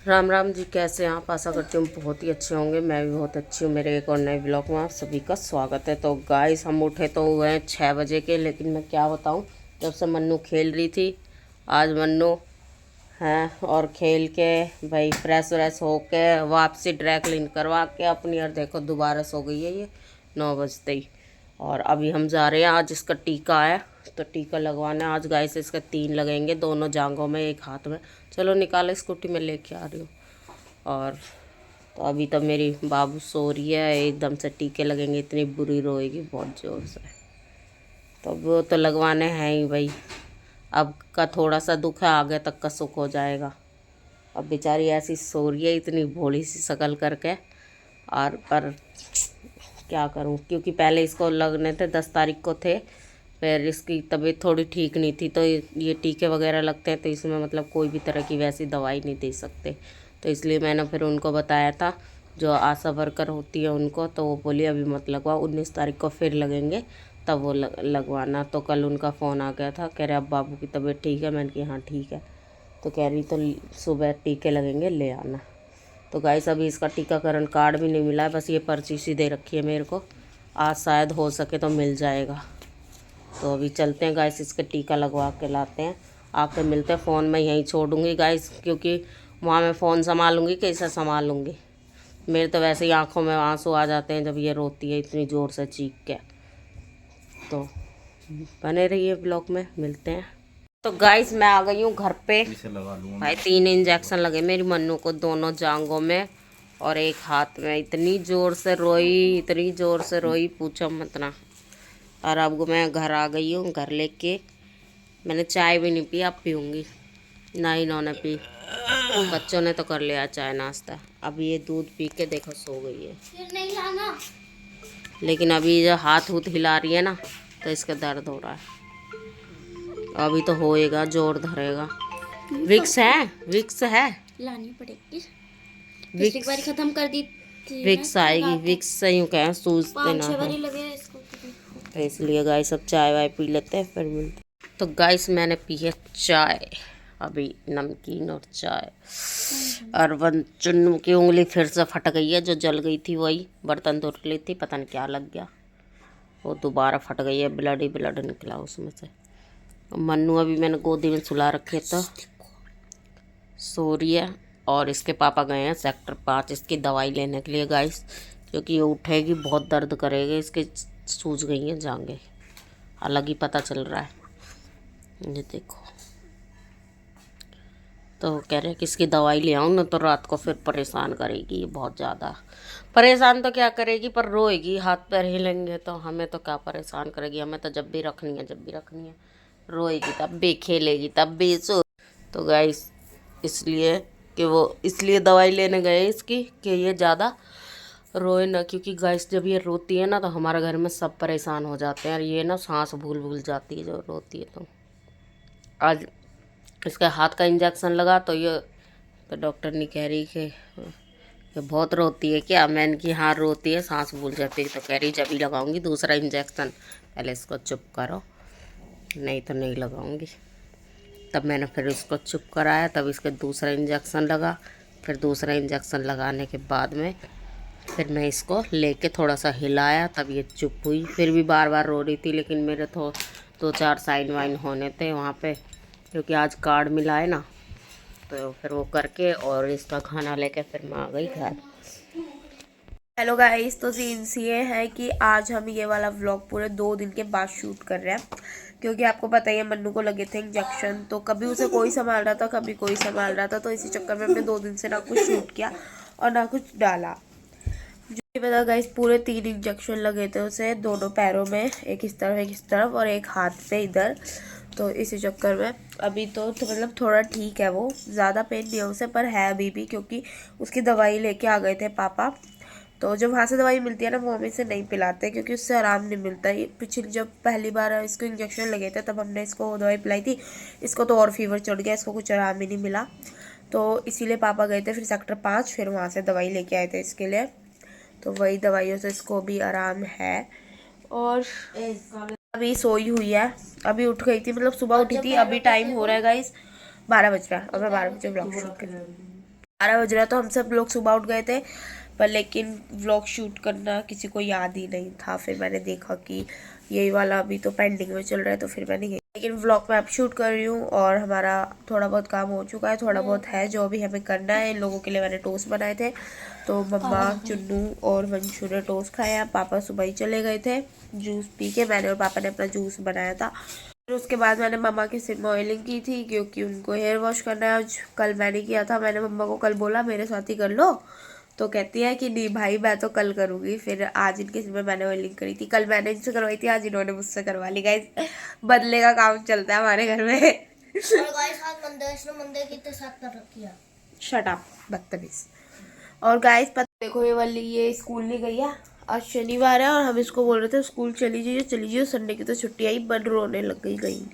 राम राम जी, कैसे हैं आप? आशा करती हूँ बहुत ही अच्छे होंगे। मैं भी बहुत अच्छी हूँ। मेरे एक और नए ब्लॉग में आप सभी का स्वागत है। तो गाइस, हम उठे तो हुए हैं 6 बजे के, लेकिन मैं क्या बताऊँ, जब से मन्नू खेल रही थी, आज मन्नू हैं और खेल के भाई फ्रेश व्रेश होके वापसी ड्राई क्लीन करवा के अपनी, और देखो दोबारा सो गई है ये 9 बजते ही। और अभी हम जा रहे हैं, आज इसका टीका है तो टीका लगवाना है आज गाइस। इसके 3 लगेंगे, दोनों जांघों में, एक हाथ में। चलो निकालो, स्कूटी में लेके आ रही हूँ। और तो अभी तो मेरी बाबू सो रही है, एकदम से टीके लगेंगे, इतनी बुरी रोएगी बहुत ज़ोर से। तो वो तो लगवाने हैं ही भाई। अब का थोड़ा सा दुख है, आगे तक का सुख हो जाएगा। अब बेचारी ऐसी सो रही है, इतनी भोली सी शकल करके। और पर क्या करूं, क्योंकि पहले इसको लगने थे 10 तारीख को थे, फिर इसकी तबीयत थोड़ी ठीक नहीं थी, तो ये टीके वगैरह लगते हैं तो इसमें मतलब कोई भी तरह की वैसी दवाई नहीं दे सकते। तो इसलिए मैंने फिर उनको बताया था, जो आशा वर्कर होती है उनको, तो वो बोली अभी मत लगवाओ, 19 तारीख को फिर लगेंगे, तब वो लगवाना। तो कल उनका फ़ोन आ गया था, कह रहे अब बाबू की तबीयत ठीक है। मैंने कहा हाँ ठीक है। तो कह रही तो सुबह टीके लगेंगे, ले आना। तो गाइस, अभी इसका टीकाकरण कार्ड भी नहीं मिला है, बस ये पर्ची सी दे रखी है मेरे को। आज शायद हो सके तो मिल जाएगा। तो अभी चलते हैं गाइस, इसका टीका लगवा के लाते हैं। आके मिलते हैं। फ़ोन में यहीं छोड़ दूँगी गाइस, क्योंकि वहाँ मैं फ़ोन संभालूँगी, कैसे संभालूँगी। मेरे तो वैसे ही आँखों में आंसू आ जाते हैं जब ये रोती है इतनी ज़ोर से चीख के। तो बने रहिए ब्लॉग में, मिलते हैं। तो गाइस, मैं आ गई हूँ घर पे। भाई 3 इंजेक्शन लगे मेरी मन्नू को, दोनों जांघों में और एक हाथ में। इतनी ज़ोर से रोई, इतनी ज़ोर से रोई, पूछो मत ना। और अब मैं घर आ गई हूँ, घर लेके मैंने चाय भी नहीं पी, अब पीऊँगी ना। इन्होंने पी, बच्चों ने तो कर लिया चाय नाश्ता। अब ये दूध पी के देखो सो गई है। फिर नहीं लाना। लेकिन अभी जो हाथ हूथ हिला रही है ना, तो इसका दर्द हो रहा है। अभी तो होएगा, जोर धरेगा। विक्स है, विक्स है, लानी पड़ेगी। विक्स बारी खत्म कर दी थी, विक्स आएगी। विक्स से यूँ कहें सूझते ना है, लगे इसको तो इसलिए गाइस सब चाय वाय पी लेते हैं, फिर मिलते हैं। तो गाइस, मैंने पी है चाय, अभी नमकीन और चाय। और चुन्नू की उंगली फिर से फट गई है, जो जल गई थी वही, बर्तन धो ली थी, पता नहीं क्या लग गया, वो दोबारा फट गई है, ब्लड ही ब्लड निकला उसमें से। मन्नू अभी मैंने गोदी में सुला रखे, तो सो रही है। और इसके पापा गए हैं सेक्टर 5 इसकी दवाई लेने के लिए गाइस, क्योंकि ये उठेगी बहुत दर्द करेगी, इसके सूज गई हैं जांघें, अलग ही पता चल रहा है। ये देखो, तो कह रहे हैं कि इसकी दवाई ले आऊँ ना, तो रात को फिर परेशान करेगी ये बहुत ज़्यादा। परेशान तो क्या करेगी, पर रोएगी, हाथ पैर हिलेंगे तो हमें तो क्या परेशान करेगी, हमें तो जब भी रखनी है, जब भी रखनी है। रोएगी तब भी, खेलेगी तब भी, सो। तो गाइस, इसलिए कि वो इसलिए दवाई लेने गए इसकी, कि ये ज़्यादा रोए ना, क्योंकि गाइस जब ये रोती है ना, तो हमारे घर में सब परेशान हो जाते हैं। और ये ना सांस भूल भूल जाती है जब रोती है। तो आज इसके हाथ का इंजेक्शन लगा, तो ये तो डॉक्टर ने कह रही कि बहुत रोती है क्या। मैंने कि हाँ रोती है, सांस भूल जाती है। तो कह रही जब ही लगाऊंगी दूसरा इंजेक्शन, पहले इसको चुप करो, नहीं तो नहीं लगाऊंगी। तब मैंने फिर इसको चुप कराया, तब इसके दूसरा इंजेक्शन लगा। फिर दूसरा इंजेक्शन लगाने के बाद में फिर मैं इसको लेके थोड़ा सा हिलाया, तब ये चुप हुई। फिर भी बार बार रो रही थी, लेकिन मेरे तो 2-4 साइन वाइन होने थे वहाँ पे, क्योंकि आज कार्ड मिला है ना। तो फिर वो करके और इसका खाना लेके फिर मैं आ गई घर। हेलो गाइस, तो सीन्स ये है कि आज हम ये वाला व्लॉग पूरे 2 दिन के बाद शूट कर रहे हैं, क्योंकि आपको पता ही है मन्नू को लगे थे इंजेक्शन। तो कभी उसे कोई संभाल रहा था, कभी कोई संभाल रहा था, तो इसी चक्कर में हमने 2 दिन से ना कुछ शूट किया और ना कुछ डाला। जो पता गाइस, पूरे 3 इंजेक्शन लगे थे उसे, दोनों पैरों में, एक इस तरफ और एक हाथ पे इधर। तो इसी चक्कर में अभी तो मतलब थोड़ा ठीक है, वो ज़्यादा पेन नहीं है उसे, पर है अभी भी, क्योंकि उसकी दवाई लेके आ गए थे पापा। तो जब वहाँ से दवाई मिलती है ना, वो हमें से नहीं पिलाते, क्योंकि उससे आराम नहीं मिलता। ये पिछली जब पहली बार इसको इंजेक्शन लगे थे, तब हमने इसको दवाई पिलाई थी, इसको तो और फीवर चढ़ गया, इसको कुछ आराम ही नहीं मिला। तो इसीलिए पापा गए थे फिर सेक्टर 5, फिर वहाँ से दवाई लेके आए थे इसके लिए। तो वही दवाइयों से इसको भी आराम है। और अभी सोई हुई है, अभी उठ गई थी, मतलब सुबह उठी थी। अभी टाइम हो रहा है गाइस 12 बज रहा है, और मैं 12 बजे ब्लॉग शूट कर रही हूँ। 12 बज रहा, तो हम सब लोग सुबह उठ गए थे, पर लेकिन व्लॉग शूट करना किसी को याद ही नहीं था। फिर मैंने देखा कि यही वाला अभी तो पेंडिंग में चल रहा है, तो फिर मैंने लेकिन व्लॉग में अब शूट कर रही हूँ। और हमारा थोड़ा बहुत काम हो चुका है, थोड़ा बहुत है जो अभी हमें करना है। इन लोगों के लिए मैंने टोस्ट बनाए थे, तो मम्मा, चुन्नू और वंशु ने टोस्ट खाया। पापा सुबह ही चले गए थे जूस पी के, मैंने और पापा ने अपना जूस बनाया था। फिर उसके बाद मैंने मम्मा के सिर में ऑयलिंग की थी, क्योंकि उनको हेयर वॉश करना है आज। कल मैंने किया था, मैंने मम्मा को कल बोला मेरे साथ ही कर लो, तो कहती है कि नहीं भाई मैं तो कल करूँगी। फिर आज इनके सिर में मैंने ऑयलिंग करी थी, कल मैंने इनसे करवाई थी, आज इन्होंने मुझसे करवा ली। गाइस बदले का काम चलता है हमारे घर में। और गाइस आज मंदिर कितने साथ कर रखी है। शट अप बदतमीज। और गाइस पता देखो, ये स्कूल नहीं गई है, आज शनिवार है और हम इसको बोल रहे थे स्कूल चली जाइए, संडे की तो छुट्टी आई, बट रोने लग गई नहीं।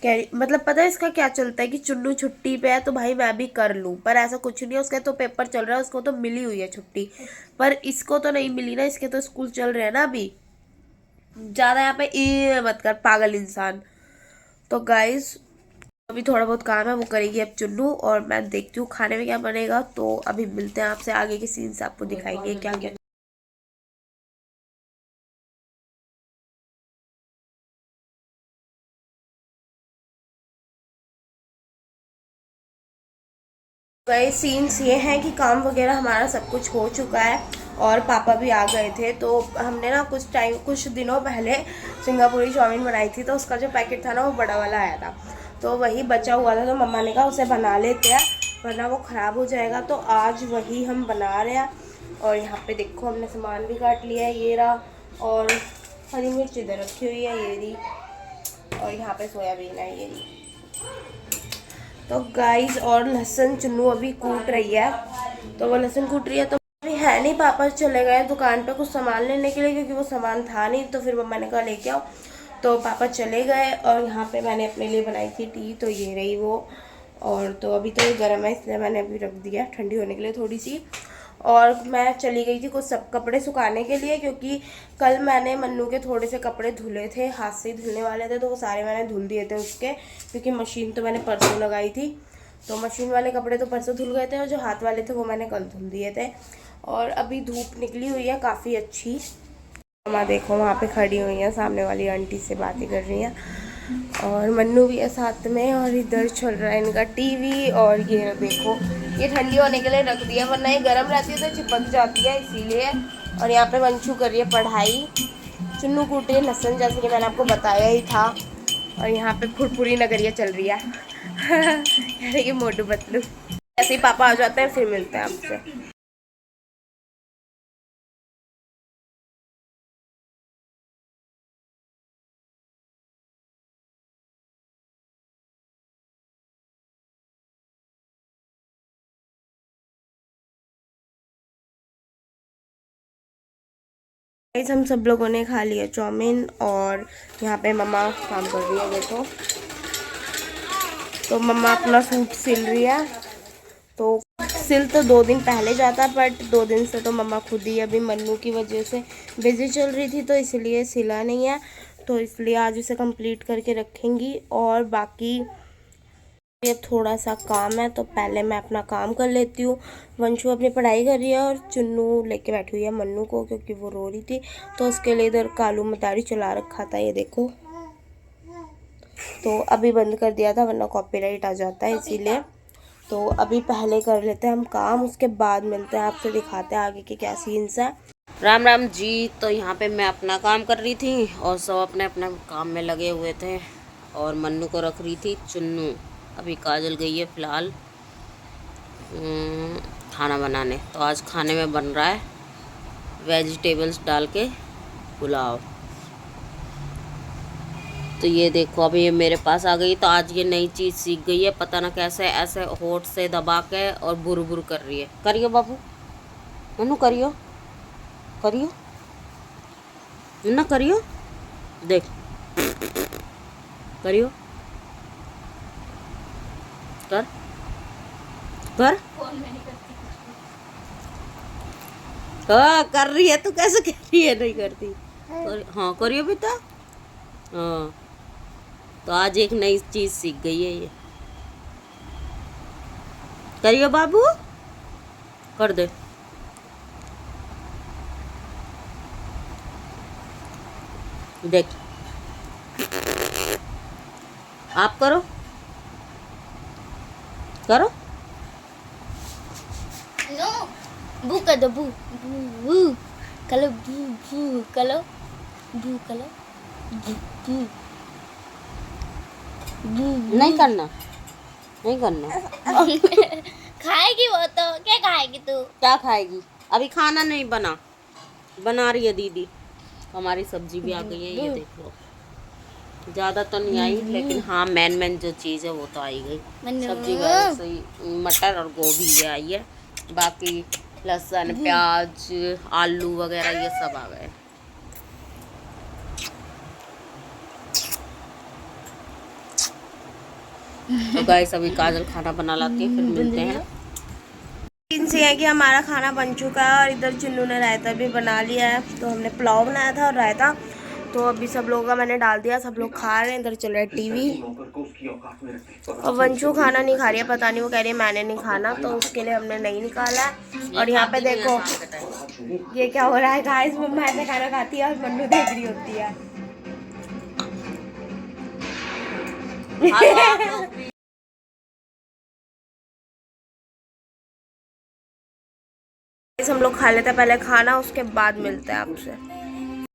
कह रही मतलब पता है इसका क्या चलता है कि चुन्नू छुट्टी पे है तो भाई मैं भी कर लूँ, पर ऐसा कुछ नहीं है। उसका तो पेपर चल रहा है, उसको तो मिली हुई है छुट्टी, पर इसको तो नहीं मिली ना, इसके तो स्कूल चल रहे हैं ना अभी। ज़्यादा यहाँ पे ये मत कर पागल इंसान। तो गाइस अभी थोड़ा बहुत काम है वो करेगी अब चुन्नू, और मैं देखती हूँ खाने में क्या बनेगा। तो अभी मिलते हैं आपसे, आगे के सीन्स आपको दिखाएंगे क्या क्या। गए सीन्स ये हैं कि काम वगैरह हमारा सब कुछ हो चुका है और पापा भी आ गए थे। तो हमने ना कुछ दिनों पहले सिंगापुरी चाउमीन बनाई थी, तो उसका जो पैकेट था ना वो बड़ा वाला आया था, तो वही बचा हुआ था। तो मम्मा ने कहा उसे बना लेते हैं वरना वो ख़राब हो जाएगा, तो आज वही हम बना रहे हैं। और यहाँ पे देखो हमने सामान भी काट लिया है, ये रहा, और हरी मिर्च इधर रखी हुई है ये रही, और यहाँ पे सोयाबीन है ये रही। तो गाइस और लहसुन चुन्नू अभी कूट रही है, तो वो लहसुन कूट रही है। तो अभी है नहीं, पापा चले गए दुकान पे कुछ सामान लेने के लिए, क्योंकि वो सामान था नहीं। तो फिर मम्मा ने कहा लेके आओ, तो पापा चले गए। और यहाँ पे मैंने अपने लिए बनाई थी टी, तो ये रही वो। और तो अभी तो ये गर्म है, इसलिए मैंने अभी रख दिया ठंडी होने के लिए थोड़ी सी। और मैं चली गई थी कुछ सब कपड़े सुखाने के लिए, क्योंकि कल मैंने मन्नू के थोड़े से कपड़े धुले थे, हाथ से ही धुलने वाले थे, तो वो सारे मैंने धुल दिए थे उसके, क्योंकि मशीन तो मैंने परसों लगाई थी। तो मशीन वाले कपड़े तो परसों धुल गए थे, और जो हाथ वाले थे वो मैंने कल धुल दिए थे। और अभी धूप निकली हुई है काफ़ी अच्छी। मम्मा देखो वहाँ पे खड़ी हुई है, सामने वाली आंटी से बातें कर रही हैं, और मन्नू भी है साथ में। और इधर चल रहा है इनका टीवी। और ये देखो ये ठंडी होने के लिए रख दिया, वरना ये गर्म रहती है तो चिपक जाती है, इसीलिए। और यहाँ पे वंशु कर रही है पढ़ाई, चुन्नू कूट रही है लहसुन, जैसे कि मैंने आपको बताया ही था। और यहाँ पे फुरफुरी नगरिया चल रही है। यानी कि मोटू पतलू। ऐसे ही पापा आ जाते हैं, फिर मिलते हैं आपसे। गाइस हम सब लोगों ने खा लिया चाउमीन, और यहाँ पे मम्मा काम कर रही है देखो। तो मम्मा अपना सूट सिल रही है, तो सिल तो 2 दिन पहले जाता, बट 2 दिन से तो मम्मा खुद ही अभी मन्नू की वजह से बिजी चल रही थी, तो इसलिए सिला नहीं है। तो इसलिए आज उसे कंप्लीट करके रखेंगी। और बाकी ये थोड़ा सा काम है, तो पहले मैं अपना काम कर लेती हूँ। वंशु अपनी पढ़ाई कर रही है, और चुन्नू लेके बैठी हुई है मन्नू को, क्योंकि वो रो रही थी, तो उसके लिए इधर कालू मतारी चला रखा था, ये देखो। तो अभी बंद कर दिया था, वरना कॉपीराइट आ जाता है, इसीलिए। तो अभी पहले कर लेते हैं हम काम, उसके बाद मिलते हैं आपसे, दिखाते हैं आगे के क्या सीन्स हैं। राम राम जी। तो यहाँ पे मैं अपना काम कर रही थी और सब अपने अपने काम में लगे हुए थे, और मन्नू को रख रही थी चुन्नू। अभी काजल गई है फ़िलहाल खाना बनाने। तो आज खाने में बन रहा है वेजिटेबल्स डाल के पुलाव। तो ये देखो अभी ये मेरे पास आ गई, तो आज ये नई चीज़ सीख गई है, पता ना कैसे ऐसे होठ से दबा के और बुर बुर कर रही है। करियो बाबू, मन्नू करियो, करियो ना, करियो, देख करियो, कर कर। हाँ कर रही है, तू कैसे कह रही है नहीं करती। हाँ करियो बेटा। हाँ तो आज एक नई चीज़ सीख गई है ये। करिए बाबू, कर दे। देख, आप करो करो। नो बू कर दो, बू बू बू कलो, बू बू कलो, बू कलो, बू बू बू नहीं करना, नहीं करना। खाएगी वो तो, क्या खाएगी तू? क्या खाएगी? अभी खाना नहीं बना, बना रही है दीदी। हमारी सब्जी भी आ गई है, ये देख लो। ज़्यादा तो नहीं आई, लेकिन हाँ मेन जो चीज़ है वो तो आई गई। सब्जी वैसे ही मटर और गोभी ये आई है, बाकी लहसुन प्याज आलू वगैरह ये सब आ गए। तो गाइस अभी काजल खाना बना लाती है, फिर मिलते हैं। इनसे है कि हमारा खाना बन चुका है और इधर चिन्नू ने रायता भी बना लिया है। तो हमने पुलाव बनाया था और रायता, तो अभी सब लोगों का मैंने डाल दिया, सब लोग खा रहे हैं। इधर चल रहा है टीवी और वंशु खाना नहीं खा रही है, पता नहीं वो कह रही है मैंने नहीं खाना, तो उसके लिए हमने नहीं निकाला है। और यहाँ पे देखो ये क्या हो रहा है गाइस, मम्मा ऐसे खाना खाती है और मन्नू देख रही होती है। हम लोग खा लेते हैं पहले खाना, उसके बाद मिलते हैं आपसे।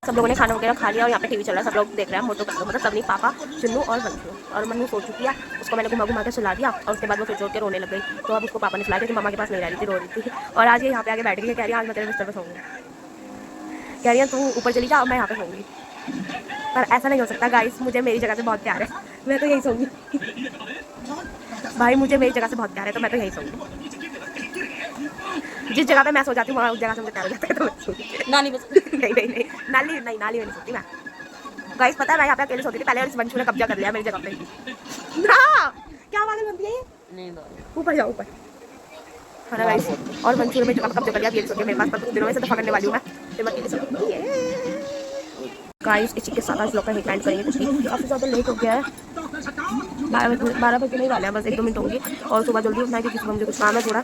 सब लोगों ने खाना वगैरह खा लिया और यहाँ पे टीवी चल रहा है, सब लोग देख रहे हैं मोटो पतलू, मतलब सब नहीं, पापा चिन्नू और वंशु। और मन्नू सो चुकी है, उसको मैंने घुमा घुमा के सुला दिया और उसके बाद वो फिर जोड़ के रोने लग गई। तो अब उसको पापा ने सुला दिया, मम्मा के पास नहीं रह रही थी, रो रही थी। और आज ये यहाँ पे आके बैठ गई, कह रही है आज मैं तेरे बिस्तर पर सोऊंगी, कह रही है तू ऊपर चली जा, मैं यहाँ पे सोऊंगी। पर ऐसा नहीं हो सकता गाइस, मुझे मेरी जगह से बहुत प्यार है, मैं तो यही सोऊंगी। भाई मुझे मेरी जगह से बहुत प्यार है, तो मैं तो यही सोऊंगी। जिस जगह पे मैं सो जाती हूँ वहाँ उस जगह से मुझे प्यार हो जाता है, तो मैं सोऊंगी। नानी बस नहीं नाली में नहीं सोती मैं। गाइस पता है मैं यहाँ पे अकेले सोती थी पहले, और इस वंशु ने कब्जा कर लिया मेरी जगह पे। ना क्या बात बनती है ये, नहीं ऊपर जाओ ऊपर। है ना गाइस, और वंशु ने मेरी जगह पे कब्जा कर लिया, ये सोती मेरे पास, पर कुछ दिनों में से दफा करने वाली हूँ मैं, फिर मैं अकेले सोऊंगी। गाइस इसी के साथ आज लोग का हेड लाइन करेंगे, क्योंकि काफ़ी ज़्यादा लेट हो गया है, 12 बजे नहीं वाले हैं, बस 1-2 मिनट होंगे। और सुबह जल्दी उठना है क्योंकि सुबह मुझे कुछ काम है थोड़ा,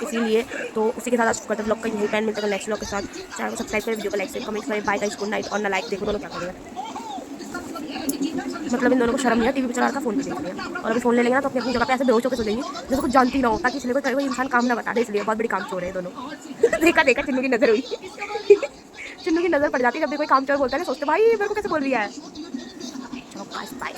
इसीलिए। तो उसी के साथ आज करते ब्लॉग का यही प्लान, मिलता है नेक्स्ट ब्लॉग के साथ। चैनल को सब्सक्राइब करें, वीडियो को लाइक करें, कमेंट करें, बाय गाइस, गुड नाइट। और ना लाइक देखो दोनों क्या करेंगे, मतलब इन दोनों को शर्म नहीं है, टीवी पे चला रहा था, फोन पे देख रहे हैं। और अभी फोन ले लेंगे ना तो अपनी अपनी जगह पे ऐसे बेहोश होकर सो जाएंगे जैसे कुछ जानती ना हो, ताकि इसलिए कोई इंसान काम ना बता दे, इसलिए बहुत बड़ी काम चोर है दोनों। देखा चिन्नू की नजर हुई, चिन्नू की नजर पड़ जाती है जब भी कोई काम चोर बोलता है, सोचते भाई मेरे को कैसे बोल रही है। चलो बाय।